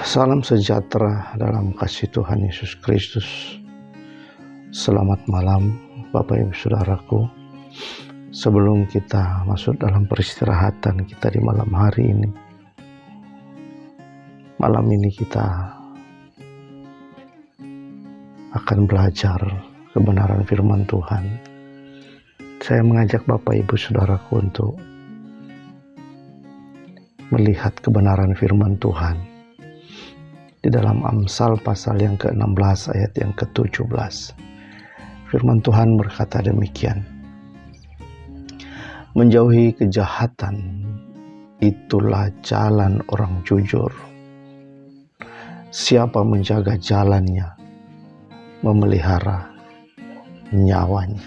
Salam sejahtera dalam kasih Tuhan Yesus Kristus. Selamat malam Bapak Ibu Saudaraku. Sebelum kita masuk dalam peristirahatan kita di malam hari ini, malam ini kita akan belajar kebenaran firman Tuhan. Saya mengajak Bapak Ibu Saudaraku untuk melihat kebenaran firman Tuhan di dalam Amsal pasal yang ke-16 ayat yang ke-17. Firman Tuhan berkata demikian: menjauhi kejahatan itulah jalan orang jujur. Siapa menjaga jalannya memelihara nyawanya.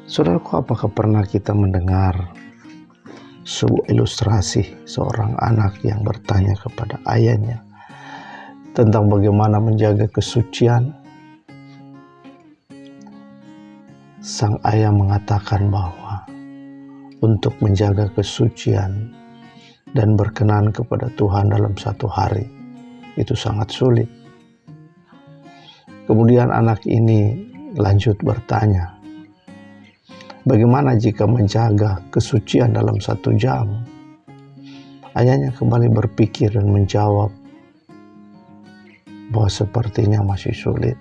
Saudaraku, apakah pernah kita mendengar sebuah ilustrasi seorang anak yang bertanya kepada ayahnya tentang bagaimana menjaga kesucian? Sang ayah mengatakan bahwa untuk menjaga kesucian dan berkenan kepada Tuhan dalam satu hari itu sangat sulit. Kemudian anak ini lanjut bertanya, bagaimana jika menjaga kesucian dalam 1 jam? Ayahnya kembali berpikir dan menjawab bahwa sepertinya masih sulit.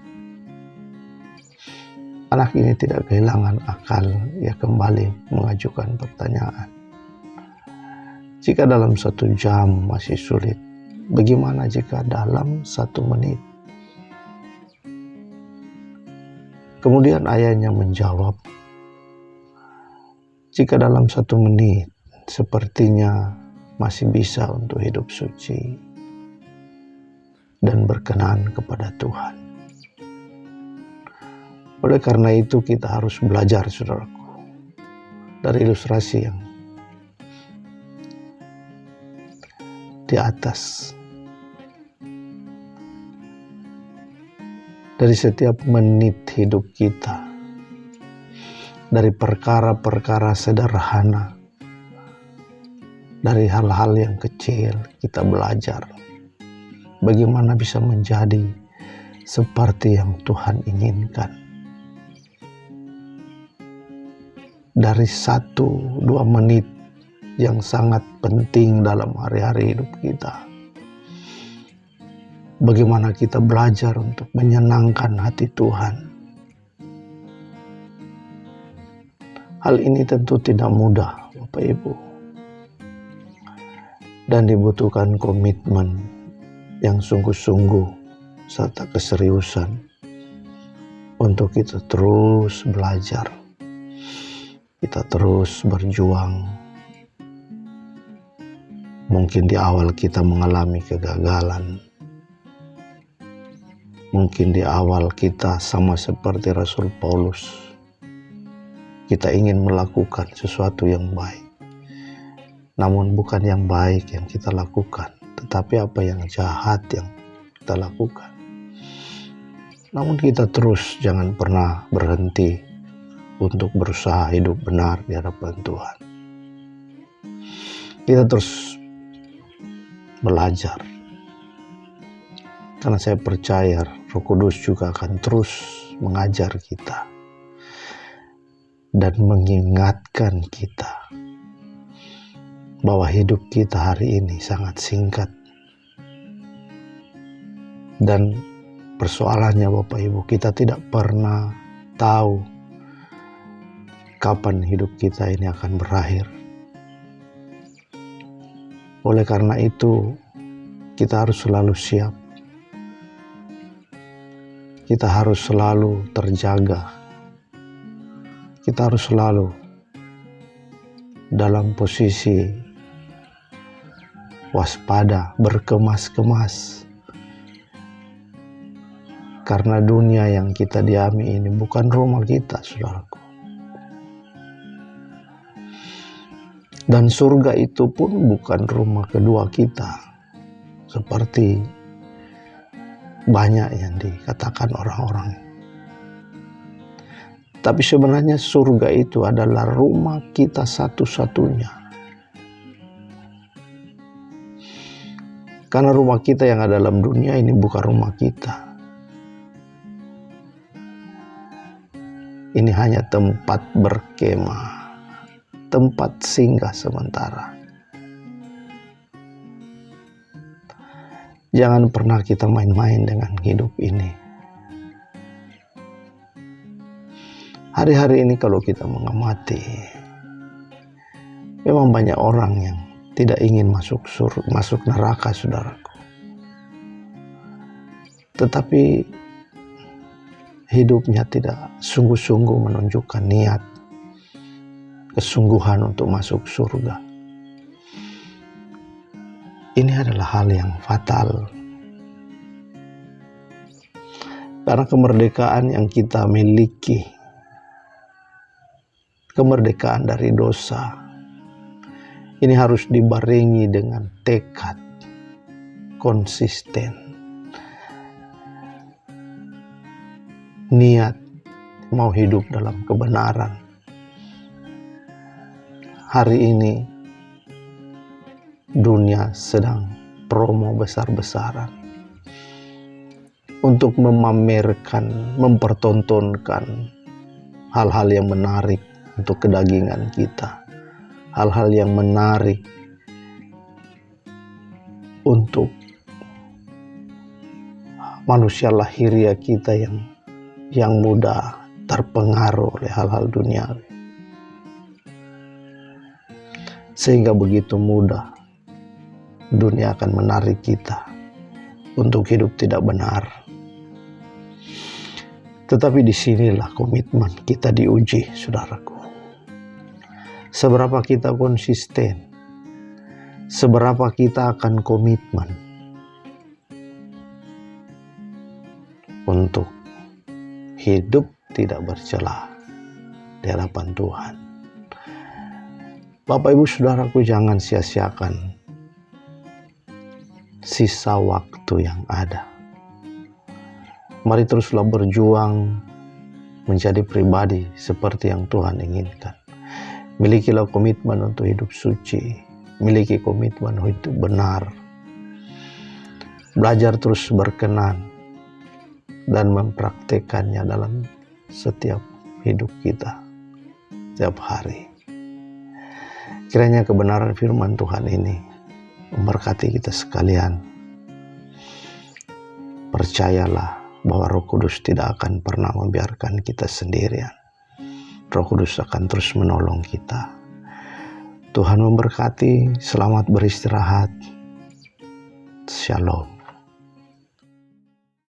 Anak ini tidak kehilangan akal, ia kembali mengajukan pertanyaan. Jika dalam 1 jam masih sulit, bagaimana jika dalam 1 menit? Kemudian ayahnya menjawab, jika dalam 1 menit sepertinya masih bisa untuk hidup suci dan berkenan kepada Tuhan. Oleh karena itu kita harus belajar, saudaraku, dari ilustrasi yang di atas. Dari setiap menit hidup kita, dari perkara-perkara sederhana, dari hal-hal yang kecil kita belajar bagaimana bisa menjadi seperti yang Tuhan inginkan. Dari 1-2 menit yang sangat penting dalam hari-hari hidup kita, bagaimana kita belajar untuk menyenangkan hati Tuhan. Hal ini tentu tidak mudah, Bapak Ibu, dan dibutuhkan komitmen yang sungguh-sungguh serta keseriusan untuk kita terus belajar, kita terus berjuang. Mungkin di awal kita mengalami kegagalan, mungkin di awal kita sama seperti Rasul Paulus, kita ingin melakukan sesuatu yang baik, namun bukan yang baik yang kita lakukan, tetapi apa yang jahat yang kita lakukan. Namun kita terus jangan pernah berhenti untuk berusaha hidup benar di hadapan Tuhan. Kita terus belajar, karena saya percaya Roh Kudus juga akan terus mengajar kita dan mengingatkan kita bahwa hidup kita hari ini sangat singkat. Dan persoalannya Bapak Ibu, kita tidak pernah tahu kapan hidup kita ini akan berakhir. Oleh karena itu, kita harus selalu siap. Kita harus selalu terjaga. Kita harus selalu dalam posisi waspada, berkemas-kemas. Karena dunia yang kita diami ini bukan rumah kita, saudaraku. Dan surga itu pun bukan rumah kedua kita, seperti banyak yang dikatakan orang-orang. Tapi sebenarnya surga itu adalah rumah kita satu-satunya. Karena rumah kita yang ada dalam dunia ini bukan rumah kita. Ini hanya tempat berkemah, tempat singgah sementara. Jangan pernah kita main-main dengan hidup ini. Hari-hari ini kalau kita mengamati, memang banyak orang yang tidak ingin masuk neraka, saudaraku. Tetapi hidupnya tidak sungguh-sungguh menunjukkan niat, kesungguhan untuk masuk surga. Ini adalah hal yang fatal. Karena kemerdekaan yang kita miliki, kemerdekaan dari dosa, ini harus dibarengi dengan tekad konsisten, niat mau hidup dalam kebenaran. Hari ini dunia sedang promo besar-besaran untuk memamerkan, mempertontonkan hal-hal yang menarik untuk kedagingan kita, hal-hal yang menarik untuk manusia lahiriah kita yang mudah terpengaruh oleh hal-hal duniawi. Sehingga begitu mudah dunia akan menarik kita untuk hidup tidak benar. Tetapi disinilah komitmen kita diuji, saudaraku. Seberapa kita konsisten, seberapa kita akan komitmen untuk hidup tidak bercela di hadapan Tuhan. Bapak Ibu Saudaraku, jangan sia-siakan sisa waktu yang ada. Mari teruslah berjuang menjadi pribadi seperti yang Tuhan inginkan. Milikilah komitmen untuk hidup suci, miliki komitmen untuk benar. Belajar terus berkenan dan mempraktekannya dalam setiap hidup kita, setiap hari. Kiranya kebenaran firman Tuhan ini memberkati kita sekalian. Percayalah bahwa Roh Kudus tidak akan pernah membiarkan kita sendirian. Roh Kudus akan terus menolong kita. Tuhan memberkati, selamat beristirahat. Shalom.